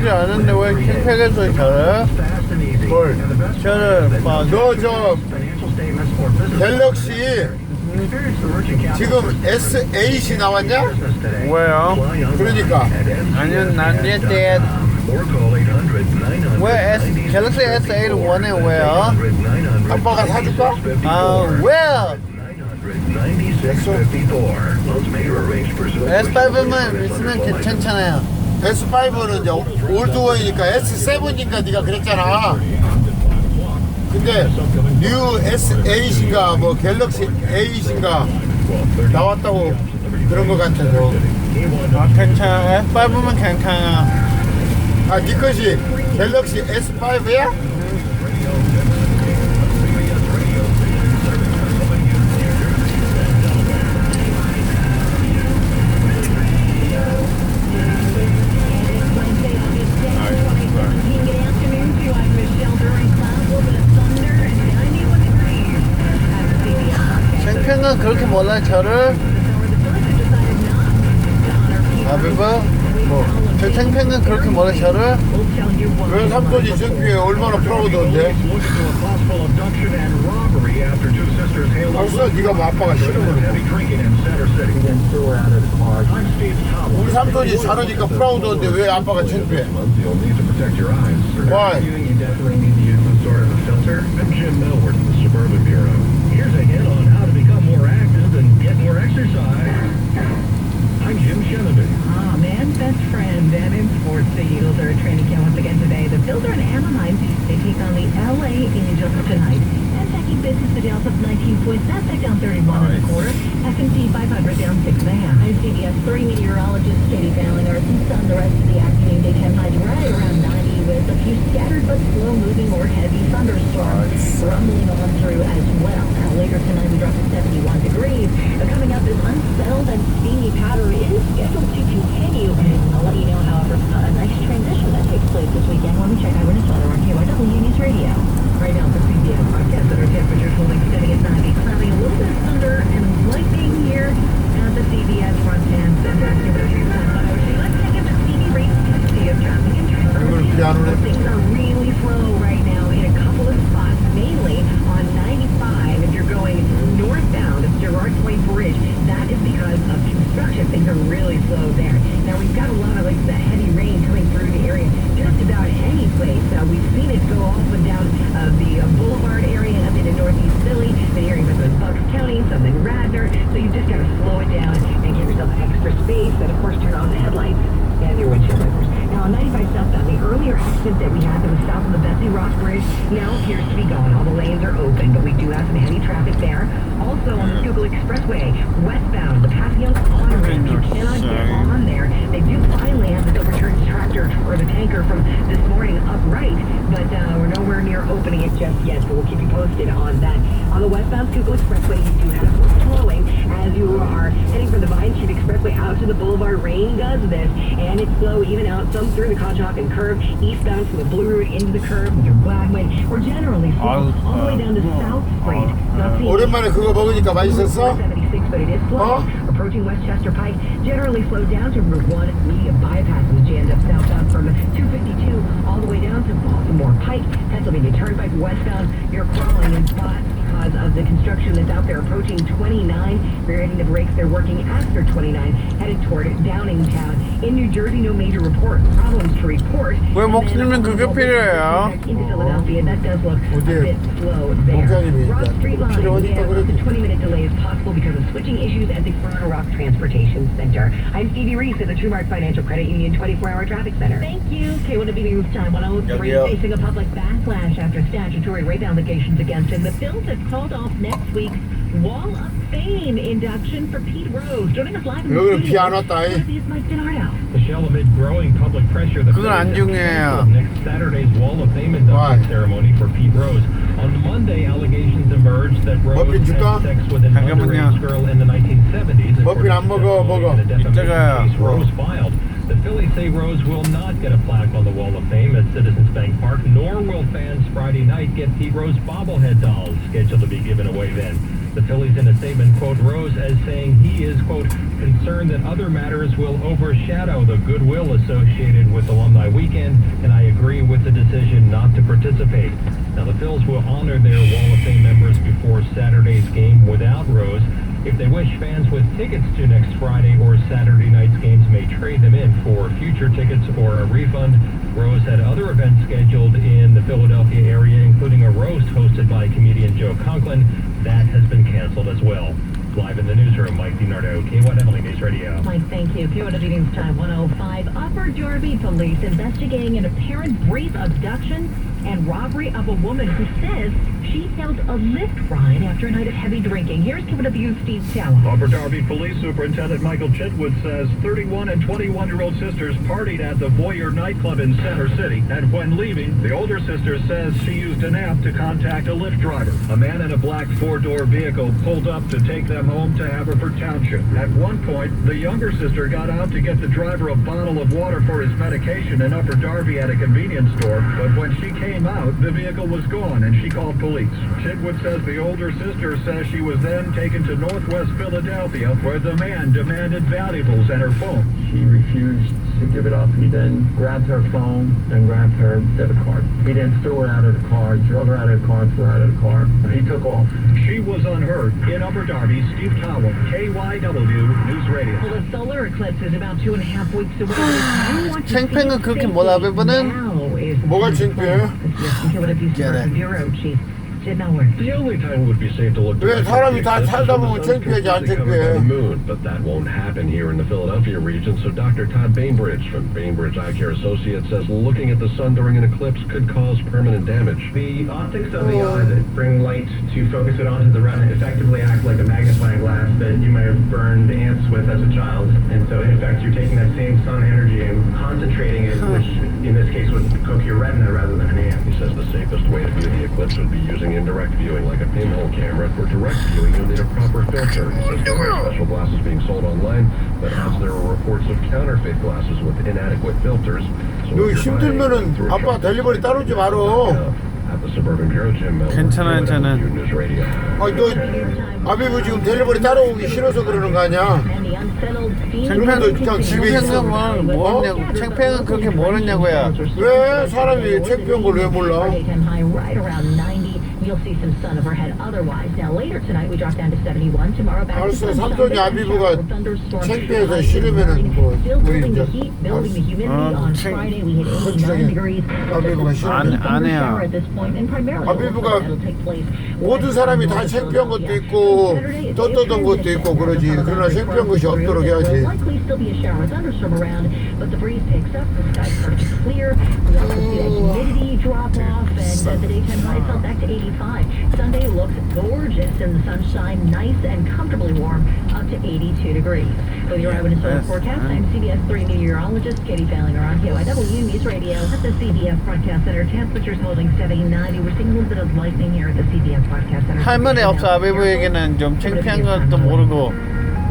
오지 않은데 왜 캠팩에서 저래? 뭘? 저를 봐. 너 저 갤럭시 지금 S8이 나왔냐? 왜요? 그러니까 아니요, 난 이때 왜 갤럭시 S8 원해 왜요? 아빠가 사줄까? 아, 왜요? S5만 있으면 괜찮잖아요. S5는 이제 올드원이니까 S7인가 네가 그랬잖아. 근데 뉴 S8인가 뭐 갤럭시 8인가 나왔다고 그런 것 같아서. 아, 괜찮아. S5만 괜찮아. 아, 네 것이 갤럭시 S5야? 창평은 그렇게 몰라 저를. 아비버 뭐 저 창평은 그렇게 몰라 저를. 왜 삼촌이 정규에 얼마나 프라우드인데? 벌써 네가 뭐 아빠가 싫으면 우리 삼촌이 잘하니까 프라우드인데 왜 아빠가 창피해? Why? Here's a hint on how to become more active and get more exercise. I'm Jim Shenoden. Man's best friend and in sports, the Eagles are at training camp once again today. The Bills are in Anaheim. They take on the LA Angels tonight. Taking business, the Dallas up 19 points. Nasdaq down 31 in the quarter. S&P 500 down 6.5. I'm CBS 3 meteorologist Katie Fallon. Earth and sun the rest of the afternoon. Daytime highs right around 90 with a few scattered but slow-moving or heavy thunderstorms rumbling on through as well. Now later tonight we drop to 71 degrees. Coming up, this unsettled and steamy pattern is scheduled to continue. I'll let you know, however, a nice transition that takes place this weekend when we check eyewitness weather on KYW News Radio. Right now, the CBS broadcast center temperatures holding steady at 90, cloudy, a little bit of thunder and lightning here at the CBS front end center. Let's take it to Stevie Reed, CBS traffic and transit. Things are really slow right now in a couple of spots, mainly on 95. If you're going northbound of Girard Point Bridge, that is because of construction. Things are really slow there. Now, we've got a lot of the heavy rain coming through the area just about any place. We've seen it go off and down the Boulevard area up into northeast Philly, the area between Bucks County, some in Radnor. So you've just got to slow it down and give yourself extra space, and of course turn on the headlights and your windshield wipers. Now on 95 southbound, the earlier accident that we had that was south of the Betsy Ross Bridge now appears to be gone. All the lanes are open, but we do have some heavy traffic there. Also on the Schuylkill Expressway, westbound, the Passyunk on-ramp, you cannot get on there. They do finally have the overturned tractor or the tanker from this morning upright, but we're nowhere near opening it just yet, so we'll keep you posted on that. On the westbound Schuylkill Expressway, you do have some slowing as you are heading from the Vine Street Expressway out to the Boulevard. Rain does this, and it's slow even out some through the Conshohocken curve, eastbound from the Blue Route into the curve through Blackman. We're generally slow all the way down to South Street. 오랜만에 그거 먹으니까 맛있었어? 76, but it is slow. Approaching Westchester Pike, generally slowed down to Route 1. Medium bypass is jammed up southbound from 252 all the way down to Baltimore Pike. Pennsylvania Turnpike westbound. You're crawling in spots because of the construction that's out there approaching 29. Rear hitting the brakes, they're working after 29, headed toward Downingtown. In New Jersey, no major problems to report. 왜 목숨은 그게 필요해요? Into Philadelphia, that does look a bit slow there. Rock Street line, the 20-minute delay is possible because of switching issues at the Frontal Rock Transportation Center. I'm Stevie Reese at the TrueMark Financial Credit Union 24-hour traffic center. Thank you. KYW News Time 103, facing a public backlash after statutory rape allegations against him. The Bills have called off next week's Wall of Fame induction for Pete Rose. Joining us live in the studio is Mike DiNardo. Michelle, amid growing public pressure, the 그건 안 중요해요. next Saturday's Wall of Fame induction ceremony for Pete Rose. On Monday, allegations emerged that Rose had sex with an underage girl in the 1970s. 머핀 안 먹어, 먹어. Rose filed. The Phillies say Rose will not get a plaque on the Wall of Fame at Citizens Bank Park, nor will fans Friday night get Pete Rose bobblehead dolls scheduled to be given away then. The Phillies in a statement quote Rose as saying he is, quote, concerned that other matters will overshadow the goodwill associated with Alumni Weekend, and I agree with the decision not to participate. Now, the Phils will honor their Wall of Fame members before Saturday's game without Rose. If they wish, fans with tickets to next Friday or Saturday night's games may trade them in for future tickets or a refund. Rose had other events scheduled in the Philadelphia area, including a roast hosted by comedian Joe Conklin. That has been canceled as well. Live in the newsroom, Mike DiNardo, KYW News Radio. Mike, thank you. KYW News Time 105. Upper Darby police investigating an apparent brief abduction and robbery of a woman who says she hailed a Lyft ride after a night of heavy drinking. Here's KYW's Steve Tower. Upper Darby Police Superintendent Michael Chitwood says 31 and 21-year-old sisters partied at the Voyeur nightclub in Center City, and when leaving, the older sister says she used an app to contact a Lyft driver. A man in a black four-door vehicle pulled up to take them home to Haverford Township. At one point, the younger sister got out to get the driver a bottle of water for his medication in Upper Darby at a convenience store, but when she came out, the vehicle was gone and she called police. Chitwood says the older sister says she was then taken to Northwest Philadelphia where the man demanded valuables and her phone. She refused to give it up. He then grabbed her phone and grabbed her debit card. He then threw her out of the car, drove her out of the car, and threw her out of the car. He took off. She was unheard. In Upper Darby, Steve Cowell, KYW News Radio. Well, the solar eclipse is about 2.5 weeks away. You want to 창피한 건 그렇게 뭐라 하면은 now is 뭐가 창피해? KYW's Get it. bureau chief. Jed Melwer. The only time it would be safe to look 왜 사람이 다 살다 보면 창피하지 안 창피해? the moon, but that won't happen here in the Philadelphia region. So Dr. Todd Bainbridge from Bainbridge Eye Care Associates says looking at the sun during an eclipse could cause permanent damage. The optics of the eye that bring light to focus it onto the retina effectively act like a magnifying glass that you may have burned ants with as a child. And so, in effect, you're taking that same sun energy and concentrating it, which in this case would cook your retina rather than an ant. He says the safest way to view the eclipse would be using indirect viewing like a pinhole camera. For direct viewing, you'll need a proper filter. He says there are special glasses being sold online, but as there are reports of counterfeit glasses with inadequate filters. So 너 if you're 힘들면은 buying through a 아빠 shop, 델리버리 따르지 말어. at the Suburban Bureau, Jim Miller, 괜찮아요, 저는. KYW News Radio. 아니 너 아비부 지금 델리버리 따라오기 싫어서 그러는 거 아니야? 창피한 그래도 그냥 집에 있어. 건 뭐냐고. 창피한 건 그렇게 뭐냐고요. 왜 사람이 창피한 걸 왜 몰라? Right around 90. You'll see some sun overhead otherwise. Now later tonight we drop down to 71. Tomorrow back to 알았어, sunshine. 삼촌이 아비부가 창피해서 싫으면은 뭐 Still 우리 building the 이제 heat, building the humidity. On Friday we hit 89 degrees. 아비부가 싫으면 안 해요. Shower at this point, and primarily 아비부가 that'll take place 모든 사람이 다 창피한 것도 있고 떳떳한 것도 있고 그러지. 그러나 창피한 것이 없도록 해야지. Likely still be a shower or thunderstorm around, but the breeze picks up, the sky starts to clear. We also see that humidity drop off, and the daytime high fell back to 85. Sunday looks gorgeous in the sunshine, nice and comfortably warm, up to 82 degrees. With your eyewitness weather forecast, I'm CBS 3 meteorologist Katie Fallinger on KYW News Radio at the CBS Broadcast Center. Temperatures holding steady 90. We're seeing a little bit of lightning here at the CBS Broadcast Center. 할 말이 없어. 아베부에게는 좀 창피한 것도 모르고.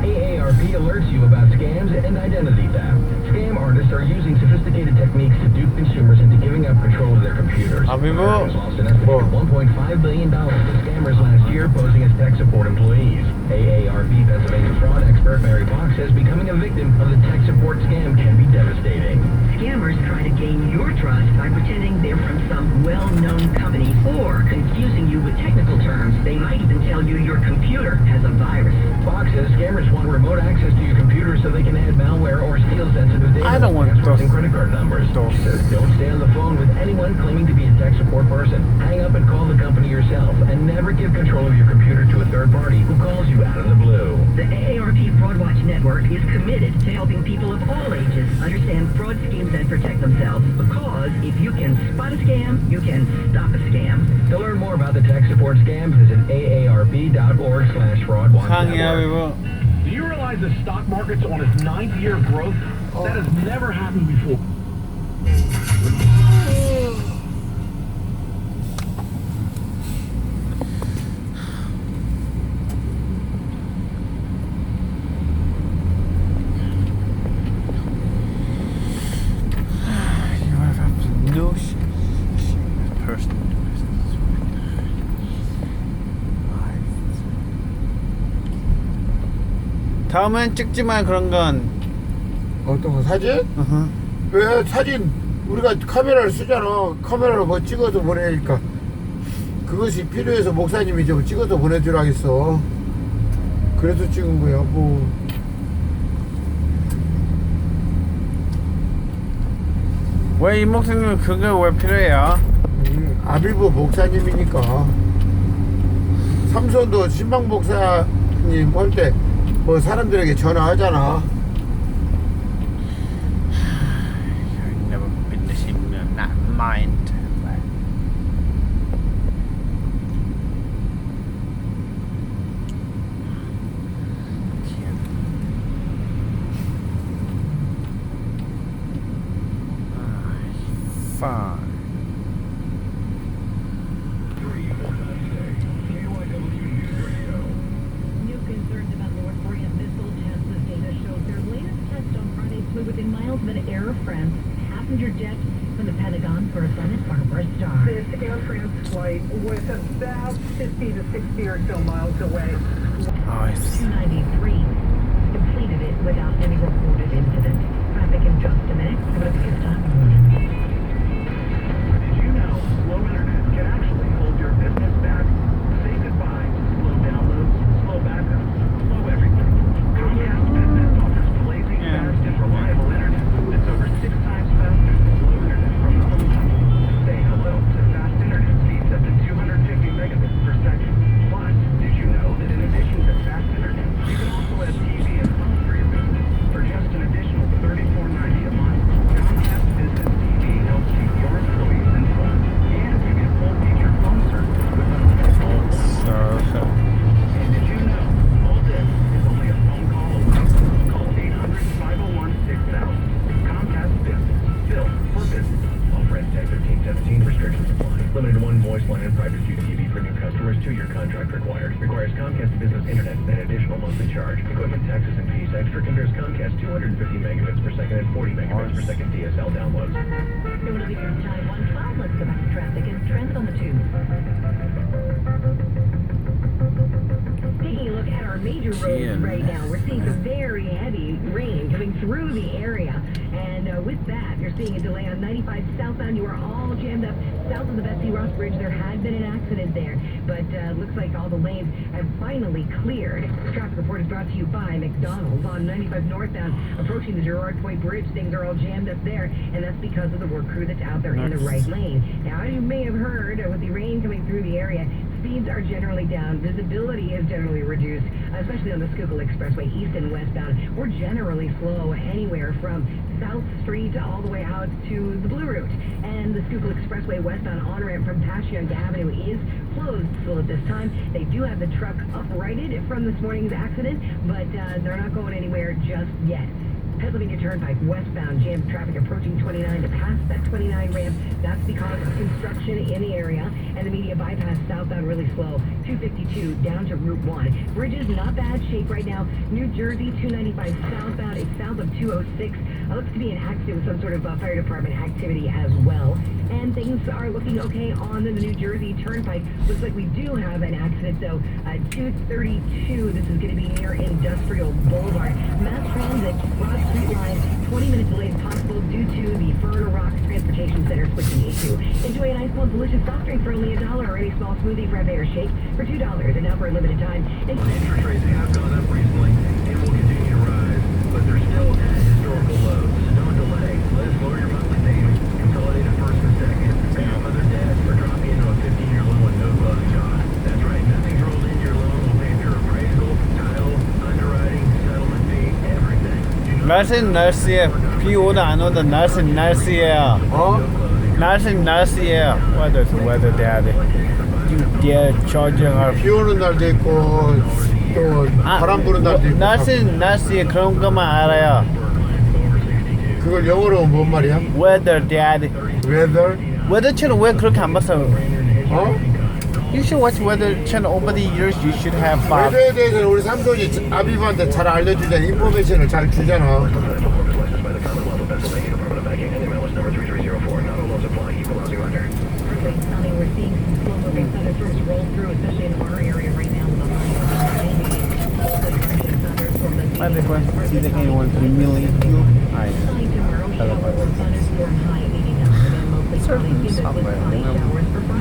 AARP alerts you about scams and identity theft. Scam artists are using sophisticated techniques to dupe consumers into giving up control of their computers. 아비부. Lost an estimated $1.5 billion to scammers last year, posing as tech support employees. AARP Pennsylvania fraud expert Mary Fox says becoming a victim of the tech support scam can be devastating. Scammers try to gain your trust by pretending they're from some well-known company or confusing you with technical terms. They might even tell you your computer has a virus. Fox says scammers want remote access to your computer so they can add malware or steal sensitive data. I don't want passwords those. and credit card numbers. She says don't stay on the phone with anyone claiming to be a tech support person. Hang up and call the company yourself, and never give control of your computer to a third party who calls you out of the blue. The AARP Fraud Watch Network is committed to helping people of all ages understand fraud schemes and protect themselves, because if you can spot a scam, you can stop a scam. To learn more about the tech support scam, visit aarp.org/fraudwatch. 강의 아베부. Do you realize the stock market's on its 9th year of growth? That has never happened before. 다음엔 찍지만 그런 건. 어떤 거 사진? 어허. 왜 사진 우리가 카메라를 쓰잖아. 카메라로 뭐 찍어서 보내니까 그것이 필요해서 목사님이 좀 찍어서 보내주라 하겠어. 그래서 찍은 거야. 뭐 왜 이 목사님 그게 왜 필요해요? 아비브 목사님이니까. 삼손도 신방 목사님 할 때 뭐 사람들에게 전화하잖아. I've never been to him in that mind. Fine. New concerns about North Korean missile tests as data shows their latest test on Friday flew within miles of an Air France passenger jet from the Pentagon for a Summit Barbara Star. This Air France flight was about 50 to 60 or so miles away. Oh, it's 293 completed it without any reported incident. Traffic in just a minute. What is time? Did you know slow internet can actually hold your business back? Say goodbye to slow downloads, slow backups, slow everything. Comcast Business offers blazing fast and reliable internet that's over 6 times faster than slow internet from the home company. Say hello to fast internet speeds up to 250 megabits per second. Plus, did you know that in addition to fast internet, you can also have TV and phone for your business for just an additional $34.90 a month? Comcast Business TV helps keep your employees informed, and you get full-feature phone service with unlimited call. so. And did you know all this is only a phone call away? Call 800-501-6000. Comcast Business, built for business. Offer at 10-15-17. Restrictions apply. Limited one voice line and private view TV for new customers. 2-year contract required. Requires Comcast Business Internet and additional monthly charge. Equipment taxes and fees extra. Compares Comcast 250 megabits per second and 40 megabits per second DSL downloads. It will be your time 112. Let's go back to traffic and trends on the tube. Taking a look at our major roads right now, we're seeing some very heavy rain coming through the area. And with that, you're seeing a delay on 95 southbound. You are all jammed up south of the Betsy Ross Bridge. There had been an accident there, but looks like all the lanes have finally cleared. This traffic report is brought to you by McDonald's on 95 northbound, approaching the Girard Point Bridge. Things are all jammed up there, and that's because of the work crew that's out there in the right lane. Now, as you may have heard, with the rain coming through the area, speeds are generally down. Visibility is generally reduced, especially on the Schuylkill Expressway, east and westbound. We're generally slow anywhere from South Street all the way out to the Blue Route. And the Schuylkill Expressway westbound on-ramp from Passyunk Avenue is closed still at this time. They do have the truck uprighted from this morning's accident, but they're not going anywhere just yet. Pennsylvania Turnpike westbound jammed traffic approaching 29 to pass that 29 ramp. That's because of construction in the area, and the Media Bypass southbound really slow. 252 down to Route 1. Bridges not bad shape right now. New Jersey 295 southbound. It's south of 206. Looks to be an accident with some sort of fire department activity as well. And things are looking okay on the New Jersey Turnpike. Looks like we do have an accident though. 232. This is going to be near Industrial Boulevard. Mass Transit Broad Street line. 20-minute delay is possible due to the Ferner Rocks Transportation Center switching issue. Enjoy a nice, cold, delicious soft drink for only $1, or any small smoothie, frappe, or shake for $2. And now for a limited time. Interest rates have gone up recently and will continue to rise, but they're still at historical lows. Don't delay. Let us lower your monthly payment. Consolidate a first and second. Pay off other debts or drop you into a 15-year loan with no closing costs. That's right. Nothing's rolled into your loan. We'll pay for your appraisal, title, underwriting, settlement fee, everything. 날씨는 날씨에 비 오다 안 오다 날씨는 날씨예요. 날씨는 날씨예요. Weather's weather, daddy. You dare charging her. 비 오는 날도 있고 또 바람 부는 날도 있고. 날씨는 날씨에 그런 것만 알아요. 그걸 영어로 뭔 말이야? Weather, daddy. Weather? Weather channel 왜 그렇게 안 봤어? 어? You should watch Weather channel over the years. You should have Bob. 웨더에 대해서는 우리 삼촌이 아비브한테 잘 알려주잖아. 인포메이션을 잘 주잖아. We're seeing some slow-moving thunderstorms roll through, especially in our area right now. The high of 90. Thunderstorms from the Ma è quantità che oltre 1000 in più? Ah, Sunny tomorrow, showers, thunderstorm high 89, and mostly cloudy. Keep it with spotty showers for Friday.